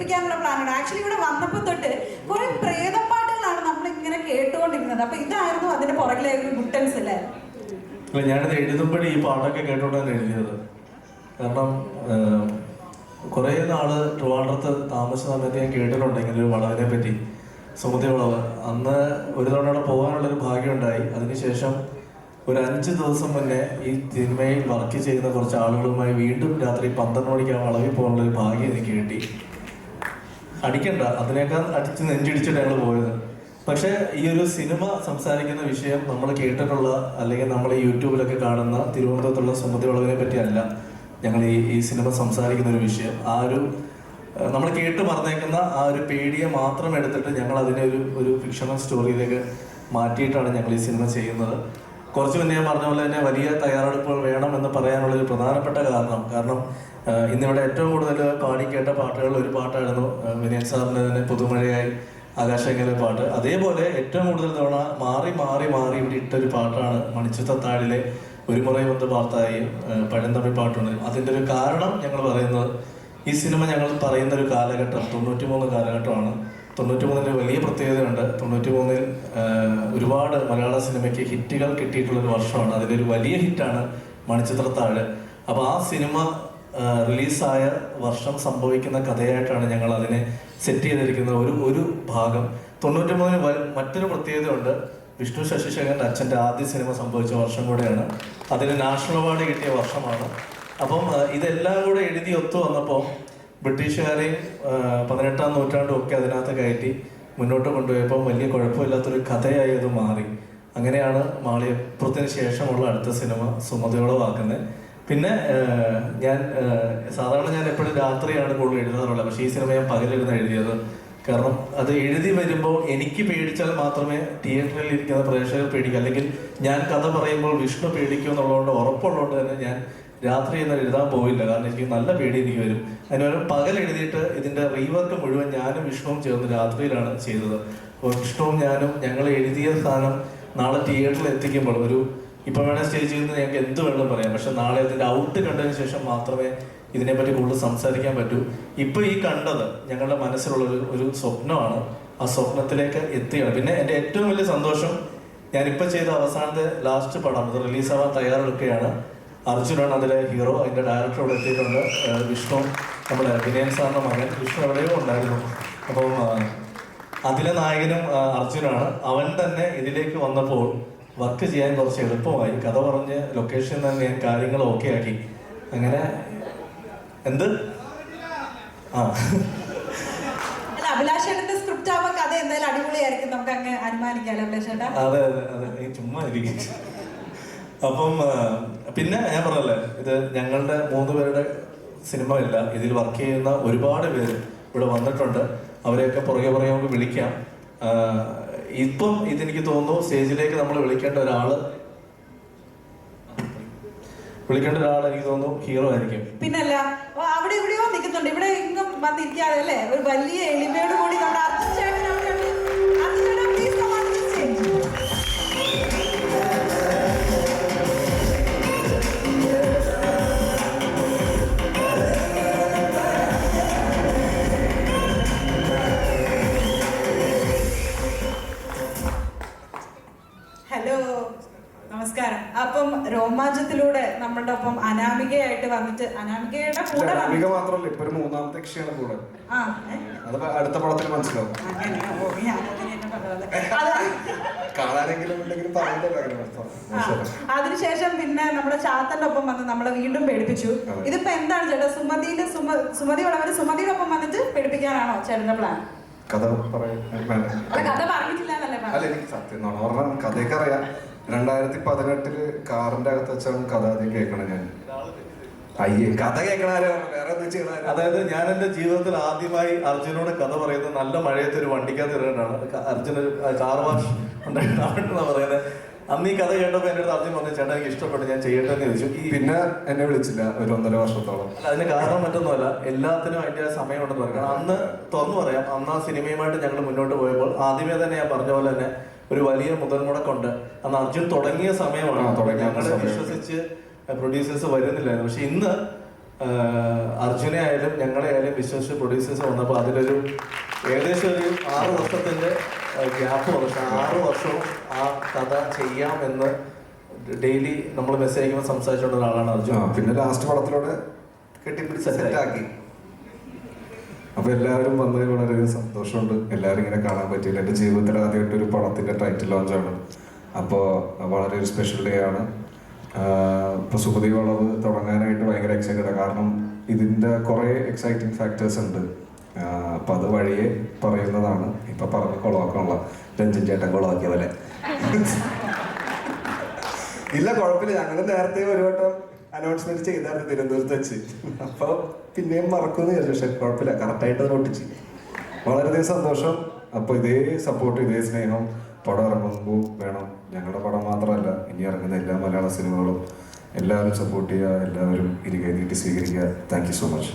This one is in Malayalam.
പഠിപ്പിക്കാനുള്ള പ്ലാനാണ്. ആക്ച്വലി ഇവിടെ വന്നപ്പോൾ തൊട്ട് കുറെ പ്രേതപ്പാട്ടുകളാണ് നമ്മൾ ഇങ്ങനെ കേട്ടുകൊണ്ടിരുന്നത്. അപ്പൊ ഇതായിരുന്നു അതിന്റെ പുറകിലെ ഒരു ഗുട്ടൻസ് അല്ലേ? ഞാനിത് എഴുതുമ്പോഴേ ഈ പാട്ടൊക്കെ കേട്ടോണ്ടാണ് എഴുതിയത്. കാരണം കുറേ നാള് ട്രിവാൻഡ്രത്ത് താമസ സമയത്ത് ഞാൻ കേട്ടിട്ടുണ്ടെങ്കിൽ ഒരു വളവിനെ പറ്റി, സുമതി വളവ്. അന്ന് ഒരു തവണ അവിടെ പോകാനുള്ളൊരു ഭാഗ്യമുണ്ടായി. അതിനുശേഷം ഒരു 5 ദിവസം മുന്നേ ഈ സിനിമയിൽ വർക്ക് ചെയ്യുന്ന കുറച്ച് ആളുകളുമായി വീണ്ടും രാത്രി 12 മണിക്ക് ആ വളവിൽ പോകാനുള്ളൊരു ഭാഗ്യം എനിക്ക് കിട്ടി. അടിക്കണ്ട, അതിനേക്കാൾ അടിച്ച് നെഞ്ചിടിച്ചിട്ട് ഞങ്ങൾ പോയത്. പക്ഷേ ഈ ഒരു സിനിമ സംസാരിക്കുന്ന വിഷയം നമ്മൾ കേട്ടിട്ടുള്ള അല്ലെങ്കിൽ നമ്മൾ യൂട്യൂബിലൊക്കെ കാണുന്ന തിരുവനന്തപുരത്തുള്ള സുമതി വളവിനെ പറ്റിയല്ല ഞങ്ങൾ ഈ സിനിമ സംസാരിക്കുന്ന ഒരു വിഷയം. ആ ഒരു നമ്മൾ കേട്ട് പറഞ്ഞേക്കുന്ന ആ ഒരു പേടിയെ മാത്രം എടുത്തിട്ട് ഞങ്ങൾ അതിനെ ഒരു ഫിക്ഷണൽ സ്റ്റോറിയിലേക്ക് മാറ്റിയിട്ടാണ് ഞങ്ങൾ ഈ സിനിമ ചെയ്യുന്നത്. കുറച്ച് മുന്നേ ഞാൻ പറഞ്ഞ പോലെ തന്നെ വലിയ തയ്യാറെടുപ്പുകൾ വേണം എന്ന് പറയാനുള്ളൊരു പ്രധാനപ്പെട്ട കാരണം ഇന്നിവിടെ ഏറ്റവും കൂടുതൽ പാടിക്കേട്ട പാട്ടുകളിൽ ഒരു പാട്ടായിരുന്നു വിനയൻ സാറിൻ്റെ തന്നെ പുതുമഴയായി ആകാശങ്ങളിലെ പാട്ട്. അതേപോലെ ഏറ്റവും കൂടുതൽ തവണ മാറി മാറി മാറി ഇവിടെ ഇട്ടൊരു പാട്ടാണ് മണിച്ചിത്രത്താഴിലെ ഒരു മുറ വന്ന് പാർത്തായും പഴന്തമിഴ് പാട്ടുണ്ട്. അതിൻ്റെ ഒരു കാരണം ഞങ്ങൾ പറയുന്നത്, ഈ സിനിമ ഞങ്ങൾ പറയുന്ന ഒരു കാലഘട്ടം 93 കാലഘട്ടമാണ്. 93-ന്റെ വലിയ പ്രത്യേകതയുണ്ട്. 93-ൽ ഒരുപാട് മലയാള സിനിമയ്ക്ക് ഹിറ്റുകൾ കിട്ടിയിട്ടുള്ളൊരു വർഷമാണ്. അതിലൊരു വലിയ ഹിറ്റാണ് മണിച്ചിത്രത്താഴ്. അപ്പോൾ ആ സിനിമ റിലീസായ വർഷം സംഭവിക്കുന്ന കഥയായിട്ടാണ് ഞങ്ങൾ അതിനെ സെറ്റ് ചെയ്തിരിക്കുന്ന ഒരു ഭാഗം. 93-ന് മറ്റൊരു പ്രത്യേകതയുണ്ട്. വിഷ്ണു ശശിശേഖരൻ്റെ അച്ഛൻ്റെ ആദ്യ സിനിമ സംഭവിച്ച വർഷം കൂടെയാണ്. അതിന് നാഷണൽ അവാർഡ് കിട്ടിയ വർഷമാണ്. അപ്പം ഇതെല്ലാം കൂടെ എഴുതി ഒത്തു വന്നപ്പോൾ ബ്രിട്ടീഷുകാരെയും 18-ാം നൂറ്റാണ്ടും ഒക്കെ അതിനകത്ത് കയറ്റി മുന്നോട്ട് കൊണ്ടുപോയപ്പോൾ വലിയ കുഴപ്പമില്ലാത്തൊരു കഥയായി അത് മാറി. അങ്ങനെയാണ് മാളികപ്പുറത്തിന് ശേഷമുള്ള അടുത്ത സിനിമ സുമതിയോളവാക്കുന്നത്. പിന്നെ സാധാരണ ഞാൻ എപ്പോഴും രാത്രിയാണ് കൂടുതൽ എഴുതാറുള്ളത്. പക്ഷേ ഈ സിനിമ ഞാൻ പകലിരുന്ന് എഴുതിയത്. കാരണം അത് എഴുതി വരുമ്പോൾ എനിക്ക് പേടിച്ചാൽ മാത്രമേ തിയേറ്ററിൽ ഇരിക്കുന്ന പ്രേക്ഷകർ പേടിക്കുക, അല്ലെങ്കിൽ ഞാൻ കഥ പറയുമ്പോൾ വിഷ്ണു പേടിക്കും എന്നുള്ളതുകൊണ്ട് ഉറപ്പുള്ളതുകൊണ്ട് തന്നെ ഞാൻ രാത്രി എന്ന് എഴുതാൻ പോവില്ല. കാരണം എനിക്ക് നല്ല പേടി എനിക്ക് വരും. അതിനുപകരം പകൽ എഴുതിയിട്ട് ഇതിൻ്റെ റീവർക്ക് മുഴുവൻ ഞാനും വിഷ്ണുവും ചേർന്ന് രാത്രിയിലാണ് ചെയ്തത്. അപ്പോൾ വിഷ്ണുവും ഞാനും ഞങ്ങൾ എഴുതിയ സാധനം നാളെ തിയേറ്ററിൽ എത്തിക്കുമ്പോൾ ഇപ്പം വേണേൽ സ്റ്റേജിൽ നിന്ന് ഞങ്ങൾക്ക് എന്ത് വേണമെന്ന് പറയാം. പക്ഷെ നാളെ അതിൻ്റെ ഔട്ട് കണ്ടതിന് ശേഷം മാത്രമേ ഇതിനെപ്പറ്റി കൂടുതൽ സംസാരിക്കാൻ പറ്റൂ. ഇപ്പോൾ ഈ കണ്ടത് ഞങ്ങളുടെ മനസ്സിലുള്ള ഒരു സ്വപ്നമാണ്. ആ സ്വപ്നത്തിലേക്ക് എത്തുകയാണ്. പിന്നെ എൻ്റെ ഏറ്റവും വലിയ സന്തോഷം, ഞാനിപ്പോൾ ചെയ്ത അവസാനത്തെ ലാസ്റ്റ് പടം അത് റിലീസാവാൻ തയ്യാറെടുക്കുകയാണ്. അർജുനാണ് അതിലെ ഹീറോ. അതിൻ്റെ ഡയറക്ടർ ഇവിടെ എത്തിയിട്ടുണ്ട്. വിഷ്ണു, നമ്മുടെ വിനയൻ സാറിൻ്റെ മകൻ. വിഷ്ണു എവിടെയോ ഉണ്ടായിരുന്നു. അപ്പം അതിലെ നായകനും അർജുനാണ്. അവൻ തന്നെ ഇതിലേക്ക് വന്നപ്പോൾ വർക്ക് ചെയ്യാൻ കുറച്ച് എളുപ്പമായി. കഥ പറഞ്ഞ് ലൊക്കേഷൻ തന്നെ ഞാൻ കാര്യങ്ങൾ ഓക്കെ ആക്കി. അങ്ങനെ എന്ത് അഭിലാഷേട്ടന്റെ സ്ക്രിപ്റ്റ് ആവുമ്പോൾ കഥ എന്തായാലും അടിപൊളിയായിരിക്കും, നമുക്ക് അങ്ങ് അനുമാനിക്കാലോ അഭിലാഷേട്ടാ? അതെ അതെ അതെ, ചുമ്മാ ഇരിക്കും. അപ്പം പിന്നെ ഞാൻ പറഞ്ഞല്ലേ, ഇത് ഞങ്ങളുടെ 3 പേരുടെ സിനിമയല്ല, ഇതിൽ വർക്ക് ചെയ്യുന്ന ഒരുപാട് പേര് ഇവിടെ വന്നിട്ടുണ്ട്. അവരെയൊക്കെ പുറകെ നമുക്ക് വിളിക്കാം. ഇപ്പം ഇതെനിക്ക് തോന്നുന്നു സ്റ്റേജിലേക്ക് നമ്മൾ വിളിക്കേണ്ട ഒരാൾ എനിക്ക് തോന്നുന്നു ഹീറോ ആയിരിക്കും. പിന്നല്ല, അവിടെ ഇവിടെയോ നിൽക്കുന്നുണ്ട്. ഇവിടെ ഇങ്ങും വന്നിരിക്കാതെ അല്ലേ, ഒരു വലിയ എളിമയോട് കൂടി നമ്മുടെ അർജുൻ ചേട്ടൻ നമസ്കാരം. അപ്പം രോമാഞ്ചത്തിലൂടെ നമ്മളുടെ ഒപ്പം അനാമികയായിട്ട് വന്നിട്ട്, അനാമികയുടെ കൂടെ മാത്രമല്ല ഇപ്പൊ 3-ാമത്തെ കക്ഷിയാണ് കൂടെ. അത് അടുത്ത പടത്തിൽ മനസ്സിലാവും. അതിനുശേഷം പിന്നെ നമ്മുടെ ചാത്തന്റെ ഒപ്പം വന്ന് നമ്മളെ വീണ്ടും പേടിപ്പിച്ചു. ഇതിപ്പോ എന്താണ് ചേട്ടാ, സുമതി വളവര് സുമതിയുടെ ഒപ്പം വന്നിട്ട് പേടിപ്പിക്കാനാണോ ചേട്ടന്റെ പ്ലാൻ? കഥ കഥ പറഞ്ഞിട്ടില്ല എന്നല്ലേ? അല്ല, എനിക്ക് സത്യം പറഞ്ഞാൽ കഥയൊക്കെ അറിയാം. 2018 കാറിന്റെ അകത്ത് വെച്ചാണ് കഥ ആദ്യം കേൾക്കണം ഞാൻ. കഥ കേൾക്കണാരോ വേറെ എന്താ ചെയ്യണ? അതായത് ഞാൻ എൻ്റെ ജീവിതത്തിൽ ആദ്യമായി അർജുനോട് കഥ പറയുന്നത് നല്ല മഴയത്ത് ഒരു വണ്ടിക്കകത്ത് ഇറങ്ങിയിട്ടാണ്. അർജുന കാർ വാഷ് ഉണ്ടായിട്ടാണെന്നാണ് പറയുന്നത്. അന്ന് ഈ കഥ കേട്ടപ്പോൾ എൻ്റെ അടുത്ത് അർജുൻ പറഞ്ഞു, ചേട്ടാ എനിക്ക് ഇഷ്ടപ്പെട്ടു, ഞാൻ ചെയ്യട്ടെ എന്ന് ചോദിച്ചു. പിന്നെ എന്നെ വിളിച്ചില്ല ഒരു 1.5 വർഷത്തോളം. അല്ല, അതിന് കാരണം മറ്റൊന്നുമല്ല, എല്ലാത്തിനും അതിൻ്റെ സമയമുണ്ടെന്ന് പറയും. കാരണം അന്ന് തുറന്നു പറയാം, അന്ന് ആ സിനിമയുമായിട്ട് ഞങ്ങൾ മുന്നോട്ട് പോയപ്പോൾ ആദ്യമേ തന്നെ ഞാൻ പറഞ്ഞ പോലെ തന്നെ ഒരു വലിയ മുതൽ മുടക്കുണ്ട്. അന്ന് അർജുൻ തുടങ്ങിയ സമയമാണ്. ഞങ്ങളെ വിശ്വസിച്ച് പ്രൊഡ്യൂസേഴ്സ് വരുന്നില്ലായിരുന്നു. പക്ഷെ ഇന്ന് അർജുനെ ആയാലും ഞങ്ങളെ ആയാലും വിശ്വസിച്ച് പ്രൊഡ്യൂസേഴ്സ് വന്നപ്പോൾ അതിലൊരു ഏകദേശം ഒരു 6 വർഷത്തിൻ്റെ ഗ്യാപ്പ് വന്നു. പക്ഷെ 6 വർഷവും ആ കഥ ചെയ്യാമെന്ന് ഡെയിലി നമ്മൾ മെസ്സേജ് അയക്കുമ്പോൾ സംസാരിച്ചുകൊണ്ട ഒരാളാണ് അർജുൻ. പിന്നെ ലാസ്റ്റ് പടത്തിലൂടെ കെട്ടിപ്പിടിച്ച് സെറ്റാക്കി. അപ്പൊ എല്ലാവരും വന്നതിൽ വളരെയധികം സന്തോഷമുണ്ട്. എല്ലാവരും ഇങ്ങനെ കാണാൻ പറ്റിയില്ല. എൻ്റെ ജീവിതത്തിൽ ആദ്യമായിട്ട് ഒരു പടത്തിന്റെ ടൈറ്റിൽ ലോഞ്ചാണ്. അപ്പോൾ വളരെ ഒരു സ്പെഷ്യൽ ഡേ ആണ്. ഇപ്പോൾ സുമതി വളവ് തുടങ്ങാനായിട്ട് ഭയങ്കര എക്സൈറ്റഡ്. കാരണം ഇതിൻ്റെ കുറേ എക്സൈറ്റിംഗ് ഫാക്ടേഴ്സ് ഉണ്ട്. അപ്പം അത് വഴിയെ പറയുന്നതാണ്. ഇപ്പം പറഞ്ഞ് കൊളവാക്കാനുള്ള രഞ്ജൻ ചേട്ടൻ കൊളവാക്കിയ പോലെ. ഇല്ല, കുഴപ്പമില്ല. ഞങ്ങൾ നേരത്തെ ഒരു വട്ടം അനൗൺസ്മെന്റ് ചെയ്തായിരുന്നു തിരുവനന്തപുരത്ത് വെച്ച്. അപ്പോൾ പിന്നെയും മറക്കുമെന്ന് വിചാരിച്ചു. പക്ഷെ കുഴപ്പമില്ല, കറക്റ്റായിട്ട് അത് പൊട്ടിച്ച്. വളരെയധികം സന്തോഷം. അപ്പോൾ ഇതേ സപ്പോർട്ട്, ഇതേ സ്നേഹം പടം ഇറങ്ങുമ്പോൾ വേണം. ഞങ്ങളുടെ പടം മാത്രമല്ല, ഇനി ഇറങ്ങുന്ന എല്ലാ മലയാള സിനിമകളും എല്ലാവരും സപ്പോർട്ട് ചെയ്യുക, എല്ലാവരും ഇരുകൈ നീട്ടി സ്വീകരിക്കുക. Thank you so much.